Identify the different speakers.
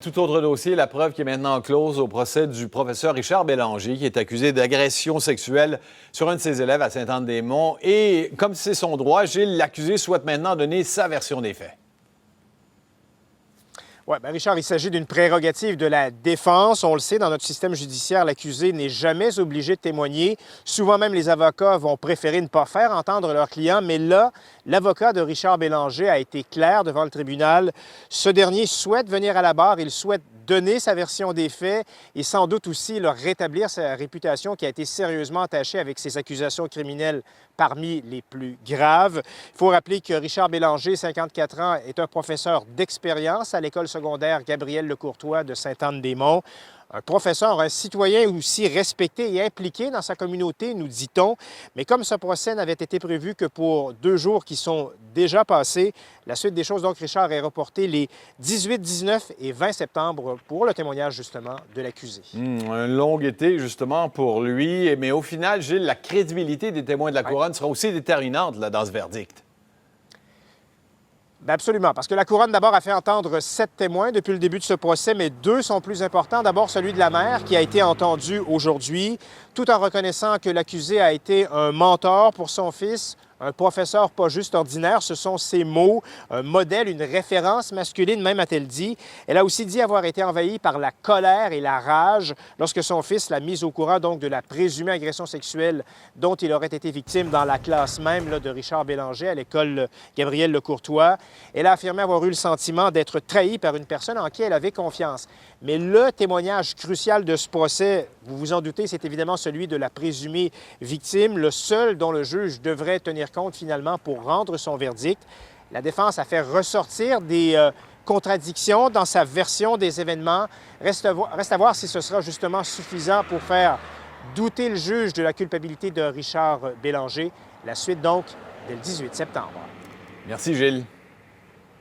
Speaker 1: Tout autre dossier, la preuve qui est maintenant close au procès du professeur Richard Bélanger, qui est accusé d'agression sexuelle sur un de ses élèves à Sainte-Anne-des-Monts. Et comme c'est son droit, Gilles, l'accusé souhaite maintenant donner sa version des faits.
Speaker 2: Oui, bien Richard, il s'agit d'une prérogative de la défense. On le sait, dans notre système judiciaire, l'accusé n'est jamais obligé de témoigner. Souvent même, les avocats vont préférer ne pas faire entendre leur client. Mais là, l'avocat de Richard Bélanger a été clair devant le tribunal. Ce dernier souhaite venir à la barre. Il souhaite donner sa version des faits et sans doute aussi leur rétablir sa réputation qui a été sérieusement entachée avec ces accusations criminelles parmi les plus graves. Il faut rappeler que Richard Bélanger, 54 ans, est un professeur d'expérience à l'école secondaire Gabriel Lecourtois de Sainte-Anne-des-Monts. Un professeur, un citoyen aussi respecté et impliqué dans sa communauté, nous dit-on. Mais comme ce procès n'avait été prévu que pour 2 jours qui sont déjà passés, la suite des choses, donc, Richard, est reportée les 18, 19 et 20 septembre pour le témoignage, justement, de l'accusé.
Speaker 1: Un long été, justement, pour lui. Mais au final, Gilles, la crédibilité des témoins de la Couronne sera aussi déterminante là, dans ce verdict.
Speaker 2: Bien absolument, parce que la Couronne, d'abord, a fait entendre 7 témoins depuis le début de ce procès, mais 2 sont plus importants. D'abord, celui de la mère, qui a été entendu aujourd'hui, tout en reconnaissant que l'accusé a été un mentor pour son fils, un professeur pas juste ordinaire, ce sont ses mots, un modèle, une référence masculine, même a-t-elle dit. Elle a aussi dit avoir été envahie par la colère et la rage lorsque son fils l'a mise au courant donc de la présumée agression sexuelle dont il aurait été victime dans la classe même là, de Richard Bélanger à l'école Gabriel Lecourtois. Elle a affirmé avoir eu le sentiment d'être trahie par une personne en qui elle avait confiance. Mais le témoignage crucial de ce procès, vous vous en doutez, c'est évidemment celui de la présumée victime, le seul dont le juge devrait tenir compte finalement pour rendre son verdict. La défense a fait ressortir des contradictions dans sa version des événements. Reste à voir si ce sera justement suffisant pour faire douter le juge de la culpabilité de Richard Bélanger. La suite donc dès le 18 septembre.
Speaker 1: Merci, Gilles.